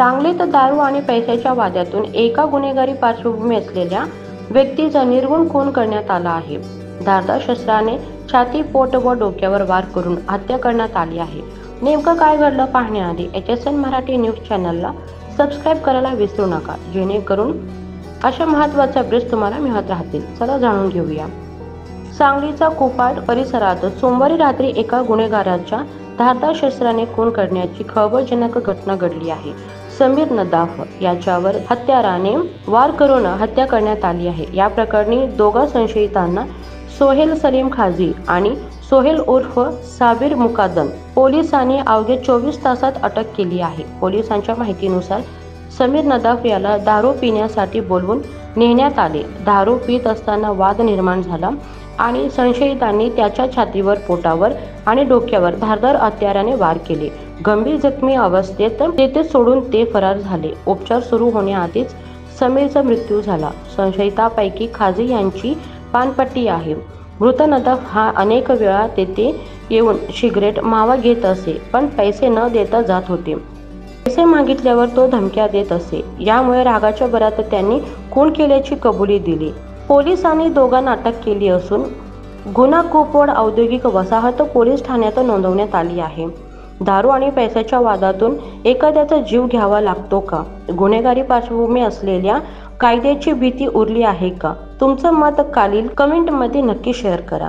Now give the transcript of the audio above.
सांगलीत दारू आणि पैशाच्या वादातून एका गुन्हेगारी पार्श्वभूमी असलेल्या व्यक्तीचा निर्घृण खून करण्यात आला आहे. धारदार शस्त्राने छाती, पोट व डोक्यावर वार करून हत्या करण्यात आली आहे. नेमकं काय घडलं पाहण्याआधी HSN मराठी न्यूज चॅनलला सबस्क्राईब करायला विसरू नका, जेणेकरून अशा महत्त्वाच्या अपडेट्स तुम्हाला मिळत राहतील. चला जाणून घेऊया. सांगलीचा कुपाड परिसरात सोमवारी रात्री एका गुन्हेगाराच्या धारदार शस्त्राने खून करण्याची खळबळजनक घटना घडली आहे. समीर नदाफ याच्यावर हत्याराने वार करून हत्या करण्यात आली आहे. या प्रकरणी दोघा संशयितांना सोहेल सलीम खाजी आणि सोहेल उर्फ साबिर मुकादम पोलिसांनी अवघ्या 24 तासात अटक केली आहे. पोलिसांच्या माहितीनुसार समीर नदाफ याला दारू पिण्यासाठी बोलवून नेण्यात आले. दारू पित असताना वाद निर्माण झाला आणि संशयितांनी त्याच्या छातीवर, पोटावर आणि डोक्यावर धारदार हत्याराने वार केले. गंभीर जखमी अवस्थेत तेथे सोडून ते फरार झाले. उपचार सुरू होण्याआधीच समीरचा मृत्यू झाला. संशयितांपैकी खाजी यांची पानपट्टी आहे. मृत नदाफ हा अनेक वेळा तेथे येऊन सिगरेट, मावा घेत असे, पण पैसे न देता जात होते. पैसे मागितल्यावर तो धमक्या देत असे. यामुळे रागाच्या भरात त्यांनी खून केल्याची कबुली दिली. पोलिसांनी दोघांना अटक केली असून गुन्हा कुपवाड औद्योगिक वसाहत पोलीस ठाण्यात नोंदवण्यात आली आहे. दारू आणि पैशाच्या वादातून एखाद्याचा जीव घ्यावा लागतो का? गुन्हेगारी पार्श्वभूमी असलेल्या कायद्याची भीती उरली आहे का? तुमचं मत खालील कमेंटमध्ये नक्की शेअर करा.